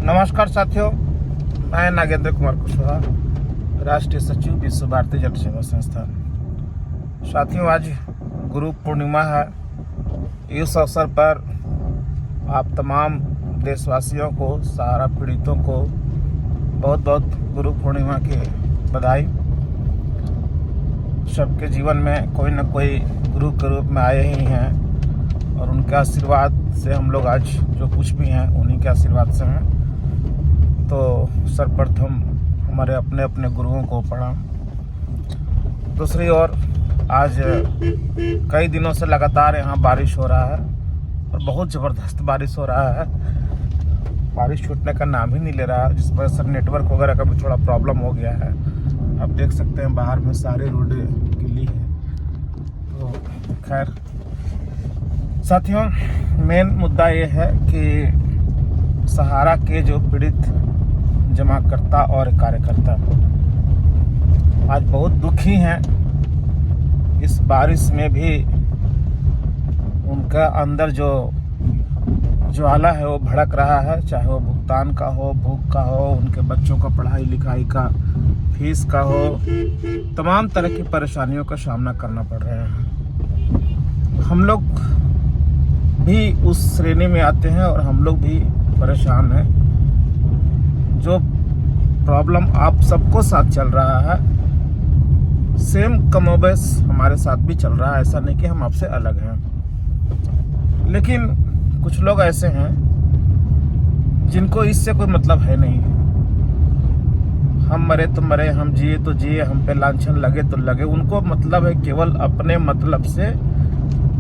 नमस्कार साथियों, मैं नागेंद्र कुमार कुशवाहा, राष्ट्रीय सचिव विश्व भारती जन सेवा संस्थान। साथियों, आज गुरु पूर्णिमा है। इस अवसर पर आप तमाम देशवासियों को, सहारा पीड़ितों को बहुत बहुत गुरु पूर्णिमा की बधाई। सबके जीवन में कोई न कोई गुरु के रूप में आए ही हैं और उनके आशीर्वाद से हम लोग आज जो कुछ भी हैं उन्हीं के आशीर्वाद से हैं। तो सर्वप्रथम हमारे अपने अपने गुरुओं को प्रणाम। दूसरी ओर आज कई दिनों से लगातार यहाँ बारिश हो रहा है और बहुत ज़बरदस्त बारिश हो रहा है। बारिश छूटने का नाम ही नहीं ले रहा है, जिस वजह से नेटवर्क वगैरह का भी थोड़ा प्रॉब्लम हो गया है। आप देख सकते हैं बाहर में सारे रोडें गीली है। तो खैर साथियों, मेन मुद्दा ये है कि सहारा के जो पीड़ित जमाकर्ता और कार्यकर्ता आज बहुत दुखी हैं। इस बारिश में भी उनका अंदर जो ज्वाला है वो भड़क रहा है, चाहे वो भुगतान का हो, भूख का हो, उनके बच्चों का पढ़ाई लिखाई का, फीस का हो, तमाम तरह की परेशानियों का सामना करना पड़ रहा है। हम लोग भी उस श्रेणी में आते हैं और हम लोग भी परेशान हैं। जो प्रॉब्लम आप सबको साथ चल रहा है, सेम कमोबेश हमारे साथ भी चल रहा है। ऐसा नहीं कि हम आपसे अलग हैं, लेकिन कुछ लोग ऐसे हैं जिनको इससे कोई मतलब है नहीं। हम मरे तो मरे, हम जिए तो जिए, हम पे लांछन लगे तो लगे। उनको मतलब है केवल अपने मतलब से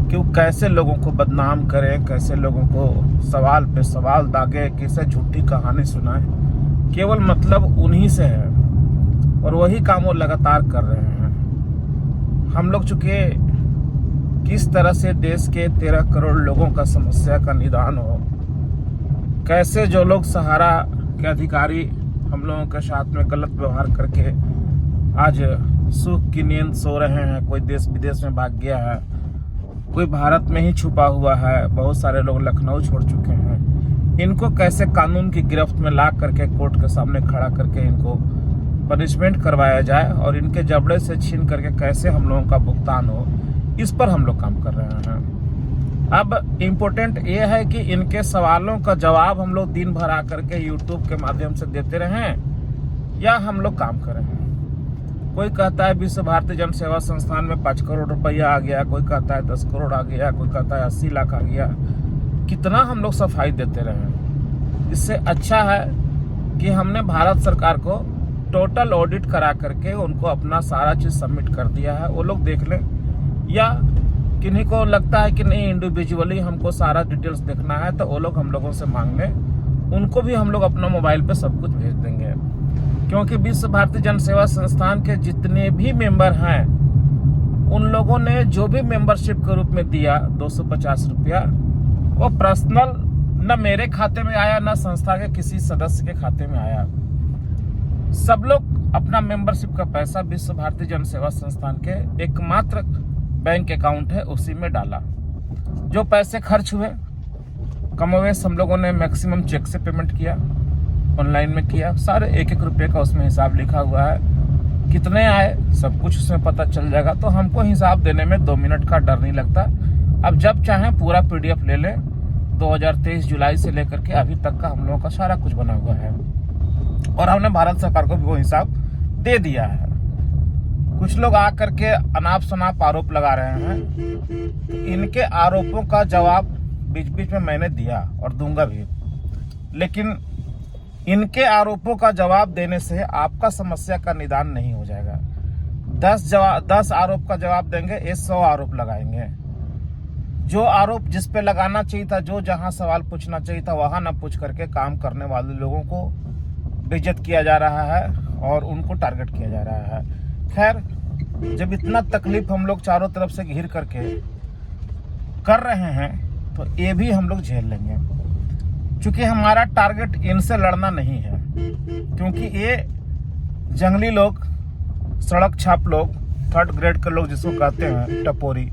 कि वो कैसे लोगों को बदनाम करें, कैसे लोगों को सवाल पे सवाल दागे, कैसे झूठी कहानी सुनाएं। केवल मतलब उन्हीं से है और वही काम वो लगातार कर रहे हैं। हम लोग चूंकि किस तरह से देश के 13 करोड़ लोगों का समस्या का निदान हो, कैसे जो लोग सहारा के अधिकारी हम लोगों के साथ में गलत व्यवहार करके आज सुख की नींद सो रहे हैं। कोई देश विदेश में भाग गया है, कोई भारत में ही छुपा हुआ है, बहुत सारे लोग लखनऊ छोड़ चुके हैं। इनको कैसे कानून की गिरफ्त में ला करके कोर्ट के सामने खड़ा करके इनको पनिशमेंट करवाया जाए और इनके जबड़े से छीन करके कैसे हम लोगों का भुगतान हो, इस पर हम लोग काम कर रहे हैं। अब इम्पोर्टेंट ये है कि इनके सवालों का जवाब हम लोग दिन भर आकर के यूट्यूब के माध्यम से देते रहें या हम लोग काम करें। कोई कहता है विश्व भारती जन सेवा संस्थान में 5 करोड़ रुपया आ गया, कोई कहता है 10 करोड़ आ गया, कोई कहता है 80 लाख आ गया। कितना हम लोग सफाई देते रहें। इससे अच्छा है कि हमने भारत सरकार को टोटल ऑडिट करा करके उनको अपना सारा चीज़ सबमिट कर दिया है। वो लोग देख लें, या किन्हीं को लगता है कि नहीं इंडिविजुअली हमको सारा डिटेल्स देखना है तो वो लोग हम लोगों से मांग लें। उनको भी हम लोग अपना मोबाइल पे सब कुछ भेज देंगे, क्योंकि विश्व भारती जन सेवा संस्थान के जितने भी मेंबर हैं उन लोगों ने जो भी मेंबरशिप के रूप में दिया 250 रुपया, वो पर्सनल न मेरे खाते में आया न संस्था के किसी सदस्य के खाते में आया। सब लोग अपना मेंबरशिप का पैसा विश्व भारती जन सेवा संस्थान के एकमात्र बैंक अकाउंट है उसी में डाला। जो पैसे खर्च हुए कमोवेश हम लोगों ने मैक्सिमम चेक से पेमेंट किया, ऑनलाइन में किया। सारे एक रुपये का उसमें हिसाब लिखा हुआ है, कितने आए सब कुछ उसमें पता चल जाएगा। तो हमको हिसाब देने में 2 मिनट का डर नहीं लगता। अब जब चाहें पूरा PDF ले लें। 2023 जुलाई से लेकर के अभी तक का हम लोगों का सारा कुछ बना हुआ है और हमने भारत सरकार को भी वो हिसाब दे दिया है। कुछ लोग आकर के अनाप शनाप आरोप लगा रहे हैं। इनके आरोपों का जवाब बीच बीच में मैंने दिया और दूंगा भी, लेकिन इनके आरोपों का जवाब देने से आपका समस्या का निदान नहीं हो जाएगा। 10 आरोप का जवाब देंगे, ये 100 आरोप लगाएंगे। जो आरोप जिस पे लगाना चाहिए था, जो जहां सवाल पूछना चाहिए था, वहां न पूछ करके काम करने वाले लोगों को बेइज्जत किया जा रहा है और उनको टारगेट किया जा रहा है। खैर, जब इतना तकलीफ हम लोग चारों तरफ से घिर करके कर रहे हैं तो ये भी हम लोग झेल लेंगे, क्योंकि हमारा टारगेट इनसे लड़ना नहीं है। क्योंकि ये जंगली लोग, सड़क छाप लोग, 3rd ग्रेड के लोग जिसको कहते हैं टपोरी,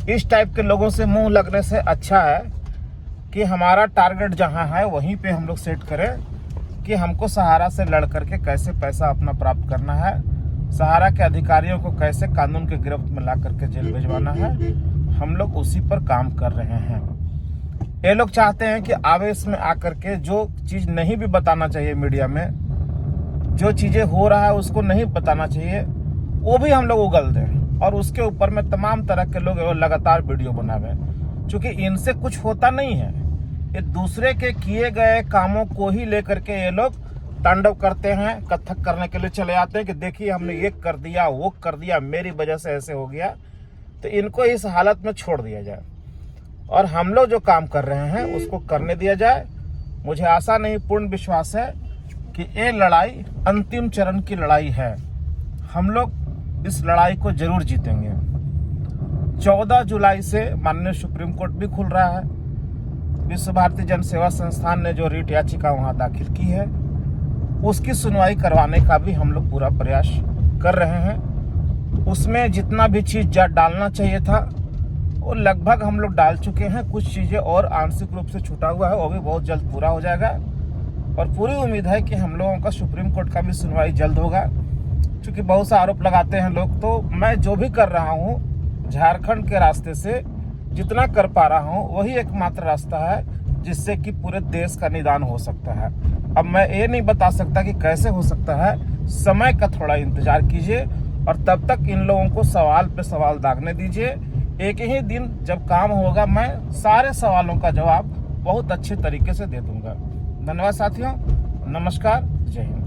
इस टाइप के लोगों से मुंह लगने से अच्छा है कि हमारा टारगेट जहां है वहीं पे हम लोग सेट करें कि हमको सहारा से लड़ करके कैसे पैसा अपना प्राप्त करना है, सहारा के अधिकारियों को कैसे कानून के गिरफ्त में ला करके जेल भिजवाना है, हम लोग उसी पर काम कर रहे हैं। ये लोग चाहते हैं कि आवेश में आकर के जो चीज़ नहीं भी बताना चाहिए मीडिया में, जो चीज़ें हो रहा है उसको नहीं बताना चाहिए, वो भी हम लोग उगल दें और उसके ऊपर में तमाम तरह के लोग लगातार वीडियो बनावे, क्योंकि इनसे कुछ होता नहीं है। ये दूसरे के किए गए कामों को ही लेकर के ये लोग तांडव करते हैं, कथक करने के लिए चले आते हैं कि देखिए हमने ये कर दिया, वो कर दिया, मेरी वजह से ऐसे हो गया। तो इनको इस हालत में छोड़ दिया जाए और हम लोग जो काम कर रहे हैं उसको करने दिया जाए। मुझे आशा नहीं, पूर्ण विश्वास है कि ये लड़ाई अंतिम चरण की लड़ाई है। हम लोग इस लड़ाई को जरूर जीतेंगे। 14 जुलाई से माननीय सुप्रीम कोर्ट भी खुल रहा है। विश्व भारती जन सेवा संस्थान ने जो रिट याचिका वहां दाखिल की है उसकी सुनवाई करवाने का भी हम लोग पूरा प्रयास कर रहे हैं। उसमें जितना भी चीज़ डालना चाहिए था वो लगभग हम लोग डाल चुके हैं। कुछ चीज़ें और आंशिक रूप से छूटा हुआ है, वो भी बहुत जल्द पूरा हो जाएगा और पूरी उम्मीद है कि हम लोगों का सुप्रीम कोर्ट का भी सुनवाई जल्द होगा। क्योंकि बहुत से आरोप लगाते हैं लोग, तो मैं जो भी कर रहा हूँ झारखंड के रास्ते से जितना कर पा रहा हूँ वही एकमात्र रास्ता है जिससे कि पूरे देश का निदान हो सकता है। अब मैं ये नहीं बता सकता कि कैसे हो सकता है, समय का थोड़ा इंतजार कीजिए और तब तक इन लोगों को सवाल पे सवाल दागने दीजिए। एक ही दिन जब काम होगा मैं सारे सवालों का जवाब बहुत अच्छे तरीके से दे दूंगा। धन्यवाद साथियों, नमस्कार, जय हिंद।